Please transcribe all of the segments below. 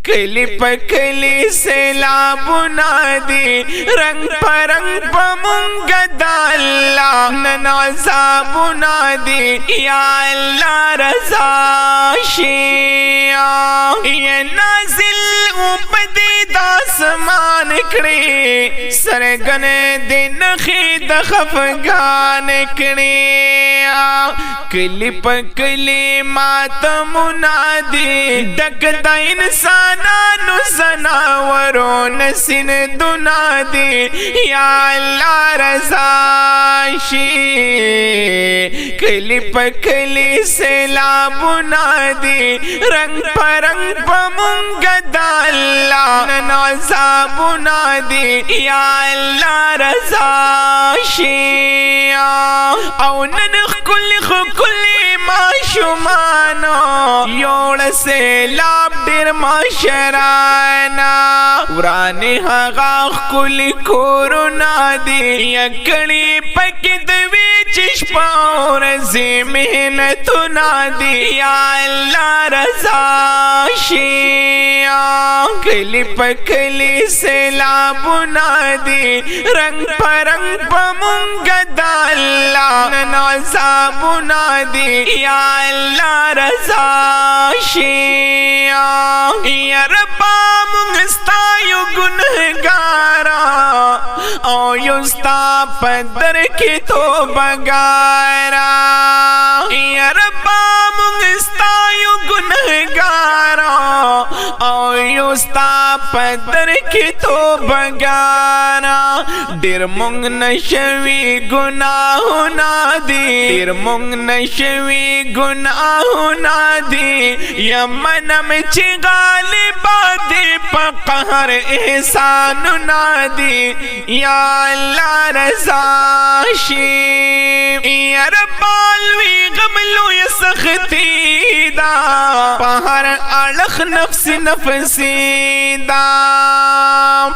کلی پا کلی سیلابونا دی رنگ پا رنگ پا منگا دا اللہ نن عذابونا دی یا اللہ رضا شیعہ یا نازل اوپدی داسمان کری سرگن دن خید خفگان کری کلی پا کلی ماتمونا دی ڈک دا انسانانو زناورون سندونا دی یا اللہ رضا شی کلی پا کلی سیلابونا دی رنگ پا رنگ پا منگا دا اللہ نن عذابونا دی یا اللہ رضا شی او ننخ کلی ما شمانو یوڑ سیلاب دیر معاشرانا ورانی حقاق کلی کورونا دی یکڑی پکد ویچش پاور زمینتونا دی یا اللہ رضا شیعہ کلی پکلی سیلابونا دی رنگ پا رنگ پا منگا دا اللہ نن عذابونا دی یا اللہ رضا شیعہ یا ربا منگستایو گنہگارا او یستا پدر کی توبہ گارا یا ربا منگستایو گنہگارا او یستا پدر کی توبہ گارا دیر منگ نشوی گناہونا دی دیر منگ نشوی گناہونا دی یمنم چی غالبا دی پا قہر احسانونا دی یا اللہ رضا شیب یا ربالوی غملو یا سختی دا پہر اڑخ نفس نفسی دا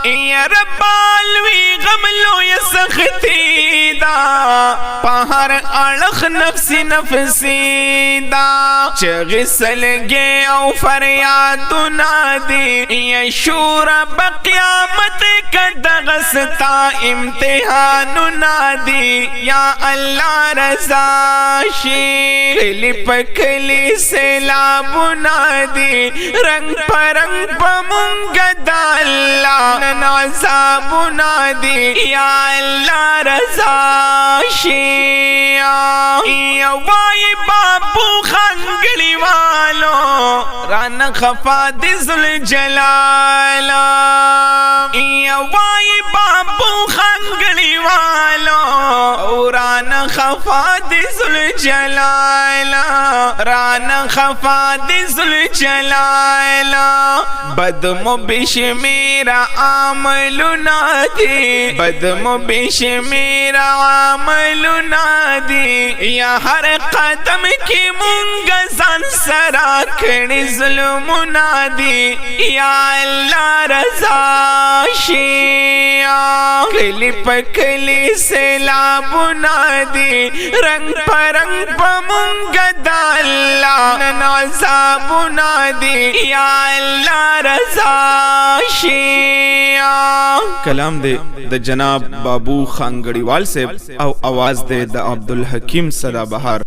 یا ربالوی غملو یا سختی دا پہر اڑخ نفس نفسی دا چغسل گے او فریادونا دی یا شورا بقیامت کا دغستا امتحانونا دی یا اللہ رضا شی کلی پا کلی سیلابونا دی رنگ پا رنگ پا منگا دا اللہ نن عذابونا دی یا اللہ رضا شیعہ یا وائی بابو خانگڑی والو ران خفا دی ذوالجلالہ یا وائی بابو خانگڑی والو ران خفا دی ذوالجلالہ ران خفا دی ذوالجلالہ بدمو بشمیرا عملنا دی بدمو بشمیرا عملنا دی یا ہر قدم کی منگا زن سرا کھڑی ظلمنا دی یا اللہ رضا شیعہ کلی پا کلی سیلابونا دی رنگ پا رنگ پا منگا دا اللہ نن عذابونا دی یا اللہ رضا شیعہ کلام دے دا جناب بابو خانگڑیوال سے او آواز دے دا عبدالحکیم سدا بہار